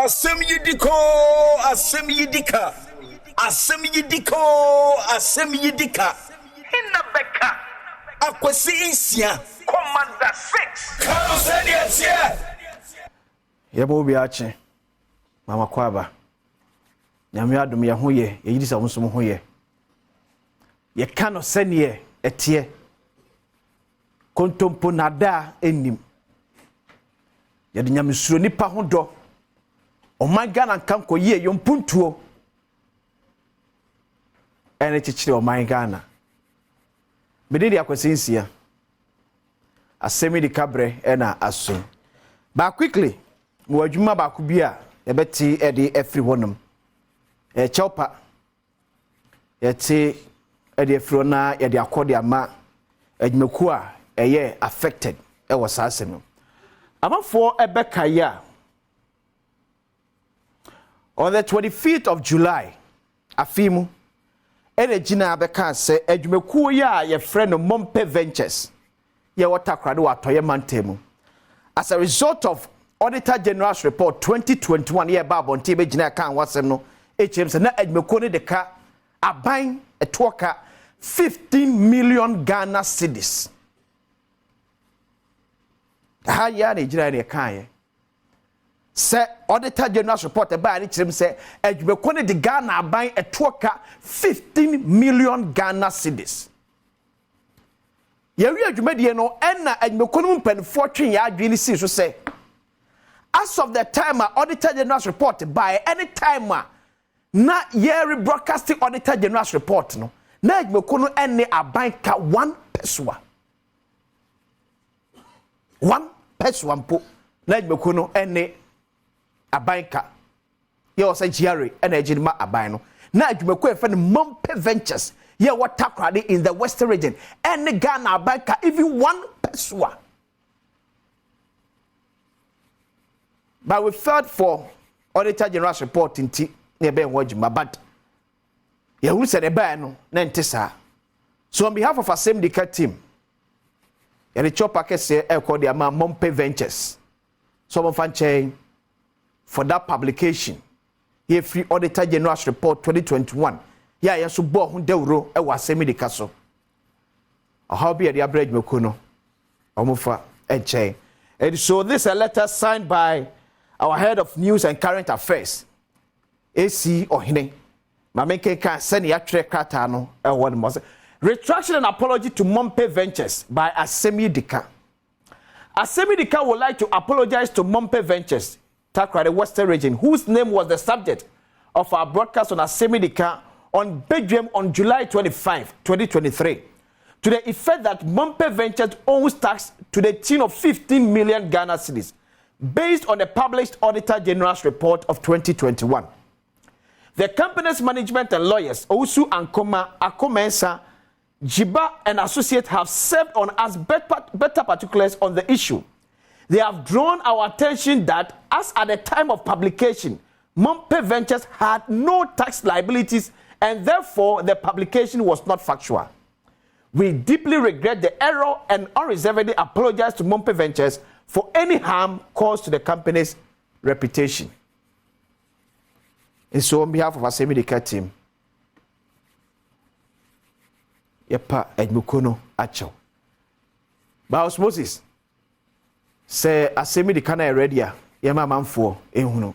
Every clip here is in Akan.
Asem yidiko, asem yidika. Asem yidiko, asem yidika. Hinna beka. Akwesi insia. Commander 6. Kano seni etie. Yebo bi ache. Mama kwaba. Nyame adom ye ho ye, ye yidisa wo nso ho ye. Ye kano seni etie. Kontompo nada enim. Ye de nyame suro nipa ho do. Oman Ghana kanko ye yompuntuo. Ene chichire oman Ghana. Medidi akwesi nsia. Asemi di kabre ena Asem. Ba quickly, mo adwuma ba ko bia e beti e de every wonum. Chopa. Ye ti e de efro na ye de akode ama adwumaku a eye affected e was Asem. Amafo e beka ya on the 25th of July, afimu ene gina abeka se adwumaku ya ye friend no Mompe Ventures ye watakrade watoye mantemu. As a result of Auditor General's report 2021 ye ba bonte be gina kan wasem no HM se na adwumaku ne de ka aban etoka 15 million Ghana cedis. Ha ya ne gina ne kan ye se Auditor General's report e ba ni kirem se adwumaku ne de Ghana aban etoka 15 million Ghana cedis. Yewi adwumadie no enna adwumaku no mpanfo twen ya adwini si so se as of the time Auditor General's report by any time na year broadcasting Auditor General's report no na adwumaku no enne aban ka 1 peswa 1 peswa mpo na adwumaku no enne abanka ye osa giare ena ejinima aban no na adwumaku efe no Mompe Ventures ye watakrade in the western region ene Ghana abanka even 1 peswa. But we felt for Auditor General's report inti ne be wajuma but ye who said eba no na ntisa. So on behalf of Asem Dika team ye the chopper kese e call the Mompe Ventures so mo fan chain for that publication ye free Auditor General's report 2021 ya ye so bo ho dewro e wa Asem Dika so how be the average mekuno omofa e chain. And so this is a letter signed by our head of news and current affairs AC Ohine mameke kan send ya tre krata no e won mo say retraction and apology to Mompe Ventures by Asem Dika. Asem Dika would like to apologize to Mompe Ventures Takrade Western region whose name was the subject of our broadcast on Asem Dika on Badwam on July 25 2023 to the effect that Mompe Ventures owes tax to the tune of 15 million Ghana cedis based on the published Auditor General's report of 2021. The company's management and lawyers, Osu Ankoma, Akomensa, Jiba and Associate have served on us better particulars on the issue. They have drawn our attention that as at the time of publication, Mompe Ventures had no tax liabilities and therefore the publication was not factual. We deeply regret the error and unreservedly apologize to Mompe Ventures for any harm caused to the company's reputation. And so on behalf of our Asem Dika team, yepa edmukono acho. Ba osmosis say Asem Dika na ready a yema manfo ehunu.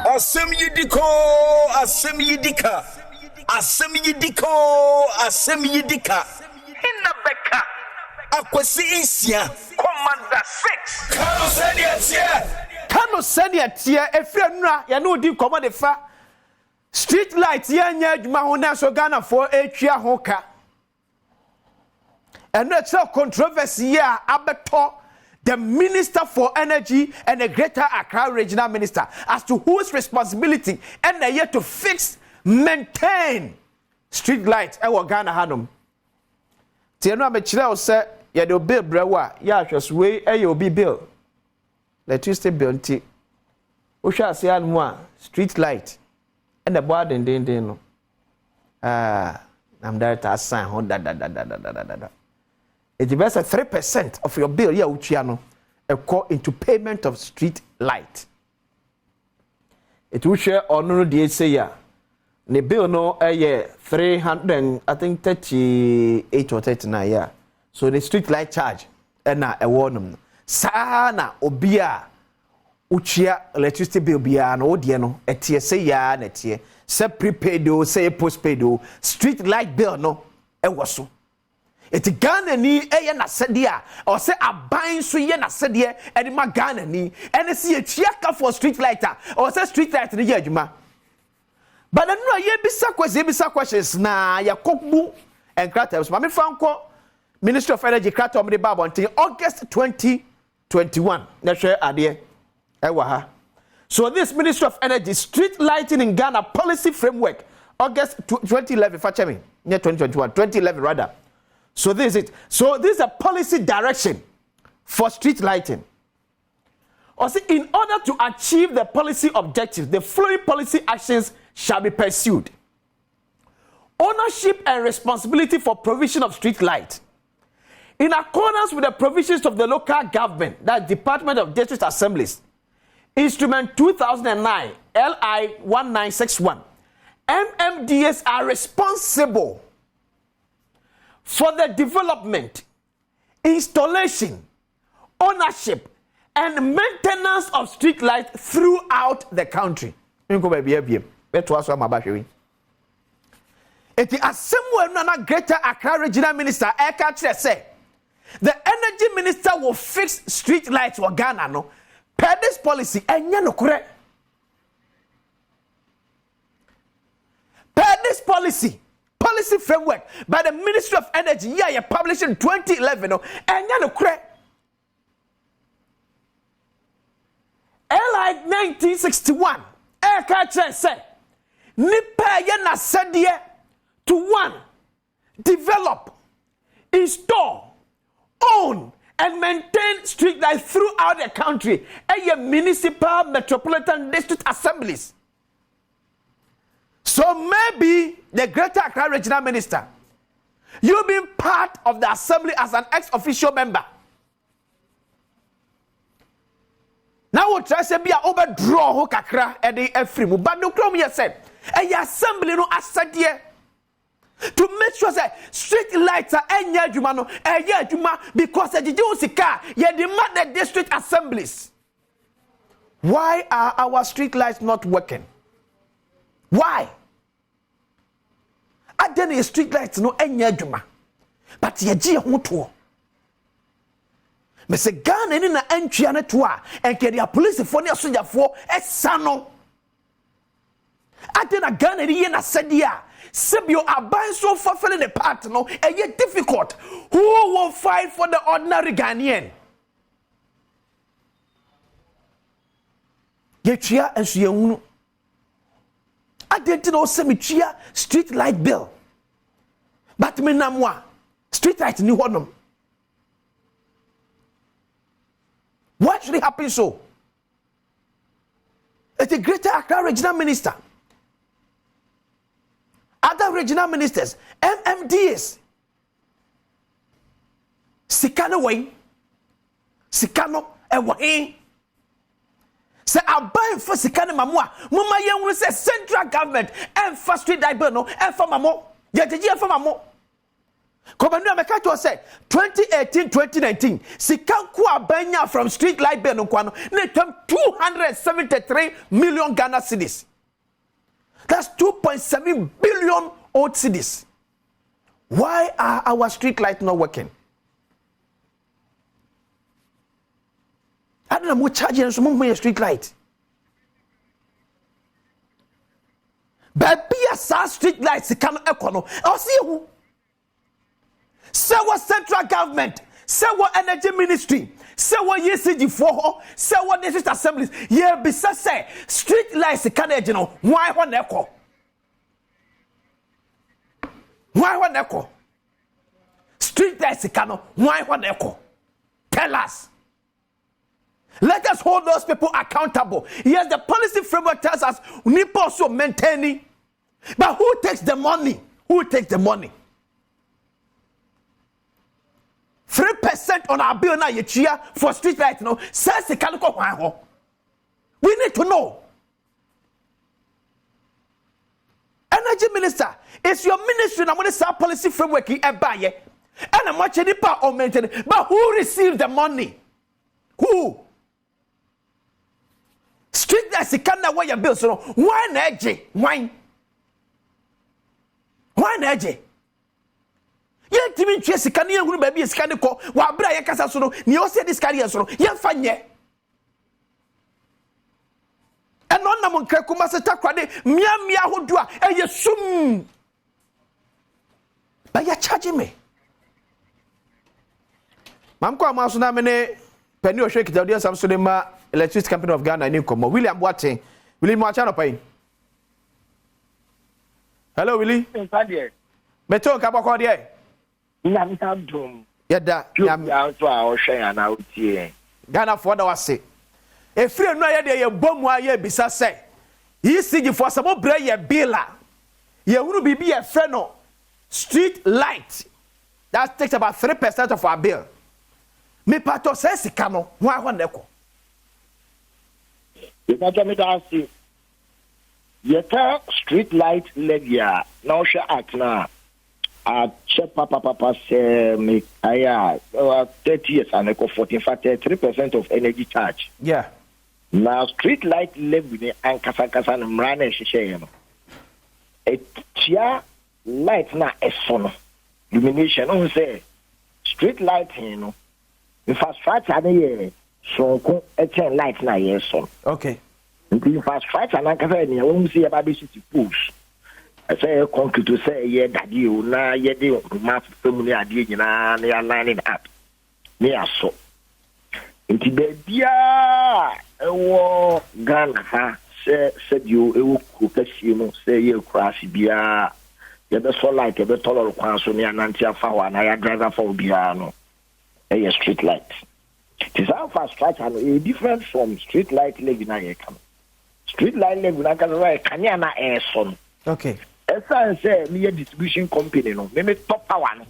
Asem yidiko, asem yidika. Asem yidiko, asem yidika. Hinna beka. Akwesi insia. Commander 6. Kano seni etie. Kano send ya tia efre nura ya no di komo de fa street light ya nya adwuma ho na so Ghana for etwia ho ka eno etwa controversy ya abeto the Minister for Energy and the Greater Accra Regional Minister as to whose responsibility and they yet to fix maintain street light e wo Ghana hanom tie no abekire o se ya de bill brewa ya hweswe e ya obi bill electricity bill nti o hwa ase anu a street light and the board den no nam director assign ho da it is 3% of your bill ya utua no into payment of street light. It will share on no day say ya. The bill no a year 338 or 39 yeah. So the street light charge na a warning. Sana obia uchia electricity bill bia no odie no etie say ya na etie say prepaid o say postpaid o street light bill no e woso. Eti Ghana ni eye na sede a o say aban so ye na sede e de ma Ghana ni ene se ye tuaka for street light a o say street light ni ye adwuma. But no ye bisa questions na ya kokbu enkratabs ma me fanko Ministry of Energy kratom de babo until August 2021 na hwe ade e wa ha. So this Ministry of Energy street lighting in Ghana policy framework August 2011 fache me 2021 2011 rather. So this is it. So this is a policy direction for street lighting. Also, in order to achieve the policy objectives, the following policy actions shall be pursued. Ownership and responsibility for provision of street light. In accordance with the provisions of the local government, that Department of District Assemblies, Instrument 2009, LI 1961, MMDS are responsible for the development, installation, ownership, and maintenance of street lights throughout the country. It is Asem na Greater Accra Regional Minister Eka say the Energy Minister will fix street lights for Ghana no per this policy enya no correct. Per this policy framework by the Ministry of Energy you published in 2011 no enya no correct. LI 1961 Eka say nipa ye na sedie to one, develop, install, own, and maintain street lights throughout the country and your municipal metropolitan district assemblies. So maybe the Greater Accra Regional Minister, you've been part of the assembly as an ex-official member. Now we'll try to be an overdraw who kakra and the Efrimu, but no crime you said, and your assembly no asadie. To make sure that street lights are enya juma no enya juma because the Josika ye demand the district assemblies. Why are our street lights not working? Why? Adeni street lights no enya juma. But ye ji ho to. Me se Ghana ni na entria na to a enke dia police for ne soldier for esano. Adena Ghana ni ye na sedia. Sebio aban so fulfilling the part no eye difficult. Who will fight for the ordinary Ghanaian? Yetria enso yehunu. Adenti no semitria street light bill. But me namwa street light ni honom. What should happen so? It's a Greater Accra Regional Minister. Other regional ministers, MMDs, Sikano way, Sikano away. Say aban for Sikano mamwa, mama young will say central government and first street diabono and for mamo, yet the year for mamo. Commander Mekato said 2018-2019, Sikanku abanya from street light bill no kwano, netom 273 million Ghana cedis. That's 2.7 billion old cedis. Why are our street lights not working? I don't know more charging some street light. But be a street lights come econo. I'll see who. Say what central government, say what energy ministry, say what ECG for, say what district assemblies. Yeah, besides say street lights can you know why one echo? Why one echo? Street lights can why one echo? Tell us. Let us hold those people accountable. Yes, the policy framework tells us we need also maintaining. But who takes the money? Who takes the money? 3% on our bill now year for street light no says the calico ho. We need to know. Energy minister, it's your ministry and I'm going to start policy framework in Ebaye. And I'm watching the part of maintenance. But who received the money? Who? Street lights the kind of way your bills so why energy? Why? Why energy? Ye timi ntwe sika ne ehunu ba bi sika ne ko wa bra ye kasa so no ne o se dis career so no ye fa nye eno na mo nkra kuma se takwade mia hodu a eye sum ba ya charge me mam ko amaso na me ne pani o hwe kitawde Asem so de ma Electricity Company of Ghana ni komo William Boateng William mo acha no pai. Hello Willie Beto ka bako de Adom. Yada ya so a o hwe ana otie. Ghana for da wase. E free no ye de ye bomu aye bisa se. Yi sigi for some bre ye bila. Ye hunu bibi ye free no street light. That takes about 3% of our bill. Me pato se sika no ho ahọ neko. Ye pato me da see. Ye ta street light levy na o hwe act na check papa say me 30 years and I go 3% of energy charge. Yeah. Now street light levy and kasa na mrana hihye no. Etia light na esono. Illumination on say street light no. Infrastructure na ye so ko eten light na ye so. Okay. Infrastructure na kasa ni won see about city pools. I say concrete say ye daddy o na ye de map family ade nyina na ya lining up me aso nti bebia ewo Ghana ha se dio ewo kokasi no say ye crash bia ye be so light ye be tolor kwan so ne ananti afa wa na ya driver for bia no e street light it is infrastructure no e different from street light levy na ye come street light levy na ka kanya na e so no. Okay. Esa say me distribution company no me top power no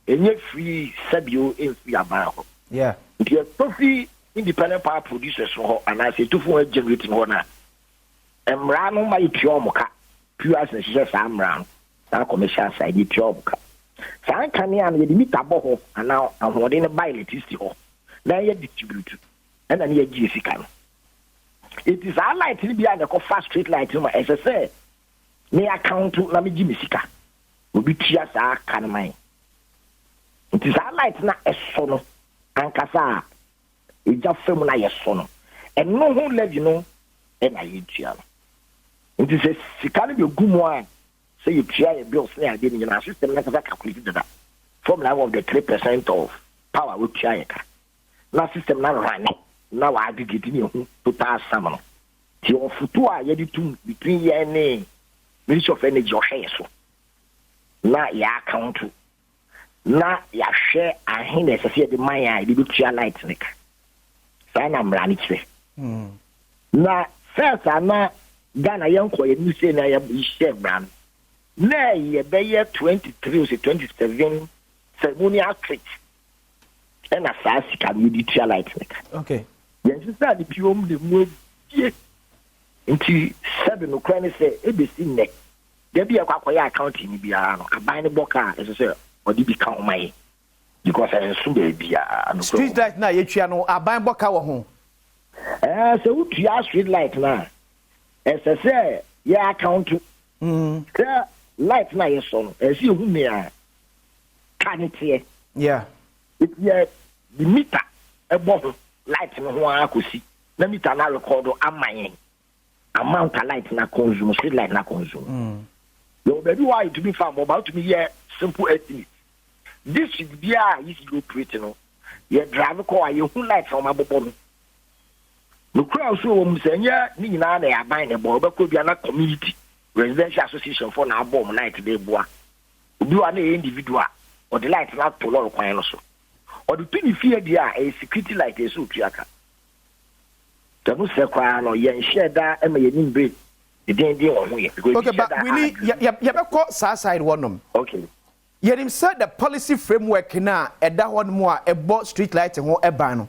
enye free sabio en free abaho. Yeah. The tofi independent power producers ho and I say to for generating ho na emra no mai pure moka pure as na share sa emra na commercial side ni pure moka san kan ya no ye meter bo ho ana ahode ne buy electricity ho na ye distribute and na ye gi sika no it is a light ni bia na ko fast street light no as I say me account na me gi misika obi tia sa kan man it is a light na eso no ankasa eja fam na yeso no eno ho levy no e na ye tia no it is a sika no be gumu a say you tia your bills na ade ni na system na kasa calculate that formula of the 3% of power we tia ya ka na system na run na wa aggregate ni ho total sum no ti ofutu a ye di tum between ye ne Ministry of Energy or so. Na ya account na ya share ahin na se the mine the big light nek. Sa na mrani twe. Na first na Ghana yanko ye ni say na ya share brand. Na ye be ye 23 or 27 ceremonial treat. And na sa sika we di light nek. Okay. Yes say the piom the mo die. Nti sabe no kra ne say ebesi nek there be akwakoya account ni bia no aban ne boka e say odi bi ka omai because I so be bia no street light na ye twia no aban boka wo ho so utua street light na say ye account light na ye so no e see hu me a kanite yeah it ye the meter e bo light no ho akosi na meter na record amayen amount of light na consume street light na consume you baby why to be farm about to me here simple estimate this should be a easy operate no you drive call you who light from abobom no crowd so we say nya ni nyina na ya ban ne bo be ko bia na community residential association for na abom light dey boa obi wa na individual or the light na to lor kwan no so or the pin fear dia a security light is so tuaka Tamu sekwa no ye share da e ma ye nimbre the den on ho ye okay but we need ya be call side one. Okay. Yerim said the policy framework na eda ho no a ebo street light ho eba no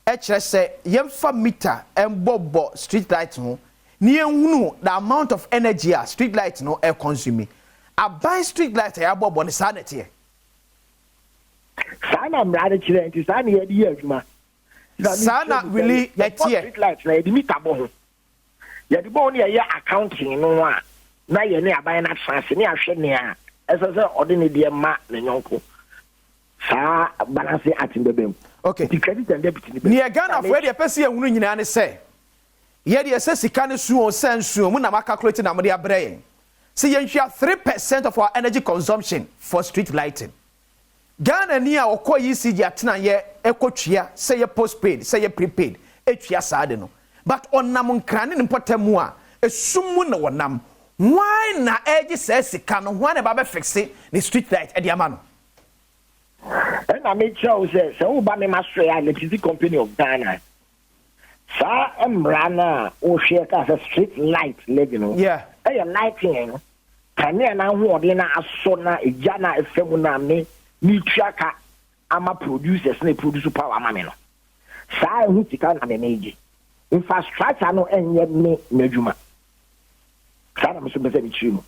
e kire se yemfa meter embobo street light ho ni ehunu the amount of energy a street light no e consume aban street light ya bobo ne sa nete sana mrade kire nti sana ye di adwuma sana really yete street light na ye di meter bo ho ye di bo ne ye accounting no a na ye ne aban na transe ne ahwe ne a esa ordinary de ma ne nyonko sa balance atin bebem okay the credit and debit ni ne Ghana for the person ehunu nyina ne say ye de ese sika ne su o sensu mu na ma calculate na mo de abrɛ see you share 3% of our energy consumption for street lighting Ghana ni a okɔ ECG atena ye ekotwia say ye postpaid say ye prepaid etwia saade no but onam nkrane ne potamu a esum na wonam why na edge says sika no why na ba be fixe the street light e de ama no and I make sure say so ba me master electricity company of Ghana sa emrana o share ka street light living no yeah e lighting no kane na ho ode na aso na eja na efemu na me ni tuaka ama producers na produce power ama me no sa ehu sika na me meji infrastructure no enye me n'adwuma kana me so be say bi chimu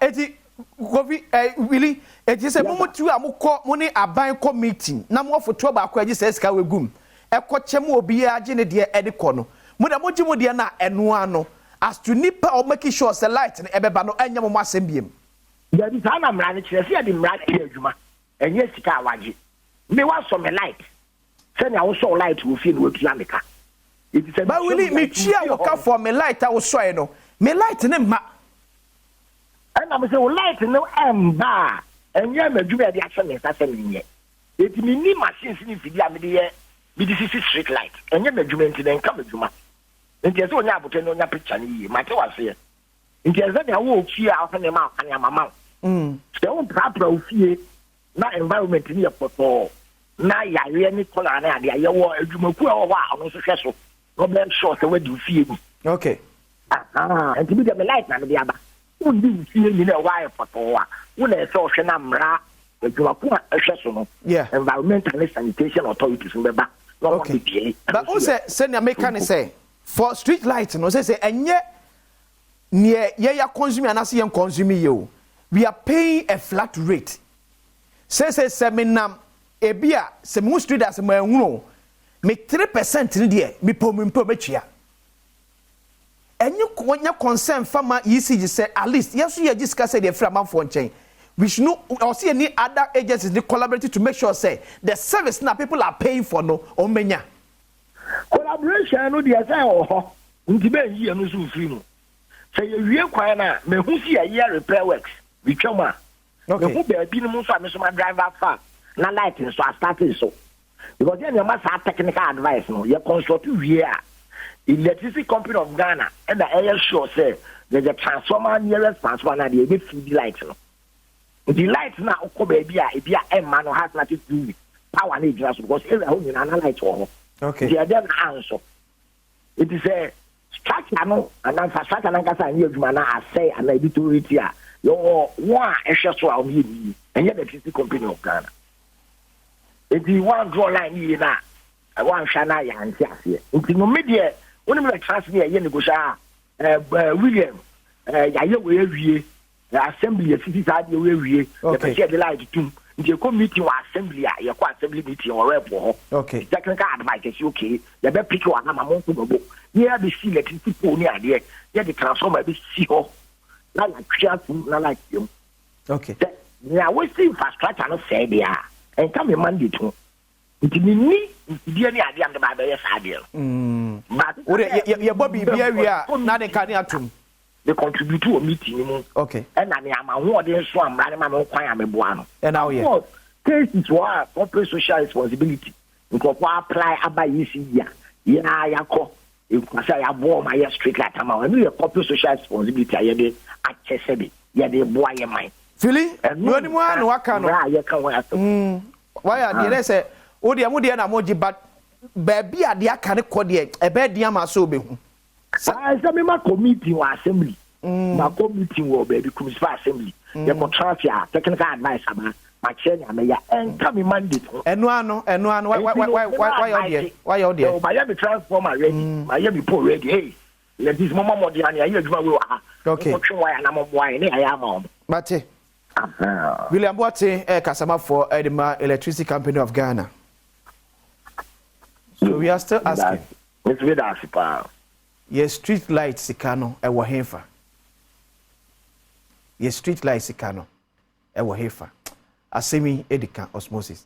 eti govi really eti say mo tu amukọ mo ni aban ko meeting na mo foto ba akọ agi say sika wegum ekọche mo obi age ne de edikọ no mo da mo gi mo de na eno ano as to nipa o make sure say light ne ebeba no enya mo asem biem ya di sana mra ne kire say di mra e adwuma enye sika awaje me wa so me light say na wo so light wo fie no wo tua meka eti say ba really me tua wo ka for me light a wo so e no me light ne ma and I'm say light no emba enye madwuma de aso me sase me eti me ni machines ni fidi a me de me di street light enye madwuma nti den ka madwuma nti ese onya abote no onya picture ni yi mate wase nti ese de wo ofie a afa ne ma aka ne mama se wo prapra ofie na environment ni yepoto na yare ni kola na ade aye wo adwumaku a wo a no so hwe so no be sure se we di ofie ni okay nti bi de me light na me de aba undi fie ni na wa yepoto a wo na ese o hwe na mra adwumaku a hwe so no yeah environmental and sanitation authorities mbeba okay but who say na make can say for street light no say enye near ya consume and say consume you we are paying a flat rate say seminam ebia se mu street as ma ehunu me 3% ni de me pomimpo metwia enye konya concern fama ECG say at least yes you just say the frama for nchen we should know or see any other agencies they collaborate to make sure say the service now people are paying for no o menya collaboration no dey say oh nti be yi no so free no say you wie kwan na me hu see a year repair works we twama okay who be bi no mo so me so my driver fa na light so I started so because you ma sa technical advice no you consult wie a electricity company of Ghana and the air sure say there's a transformer nearest transformer na dey be feed light no the light na okọ baby a ebia emma no has nothing to do with power na ejira so because every home na light wo okay they then answer it is a structure no and infrastructure na kasa ni adwuma na asay and editority a yo one ehwe so a omi bi enye the electricity company of Ghana it is one draw line here na one shana ya anti ase it no media woni me transfer ye negotiate William ya ye we wie assembly city side we wie the person the light tum the committee wa assembly ya kwa assembly meeting or rep ho okay technical advice is okay ya be pick one na mo ko bobo here be see electricity pole ni ade ya the transformer be see ho na like create na like you okay ya we see infrastructure no say dia and come a mandate to ni dia ni ade am de ba be yes ade but we bobby bia we na de kan atum they contribute to a meeting okay and I am a then so I'm running my own choir me buano and now yeah cases were corporate social responsibility because apply about ECG ya yako if I say I bought my street light am I know corporate social responsibility I dey access be ya dey boy your mind Philly no ni mo an waka no ya kan why are they say o de mo de na mo gi but baby ade aka ne ko de e be dia ma so be hu I say me ma committee or assembly ma go meeting wo baby municipal assembly ye ko transfer technical advice ama ma che nya me ya enka me mandate enu ano why you there ma ya be transformer ready ma ya be pole ready hey let this mama mo dia ya adwuma we wa okay ko twa ya na mo why ne ya ma Mate William Boate Kasama for Edema Electricity Company of Ghana. So we are still asking. It's with us, pa. Yes, street light sikano e wahefa. Yes, street light sikano e wahefa. Asemi edika osmosis.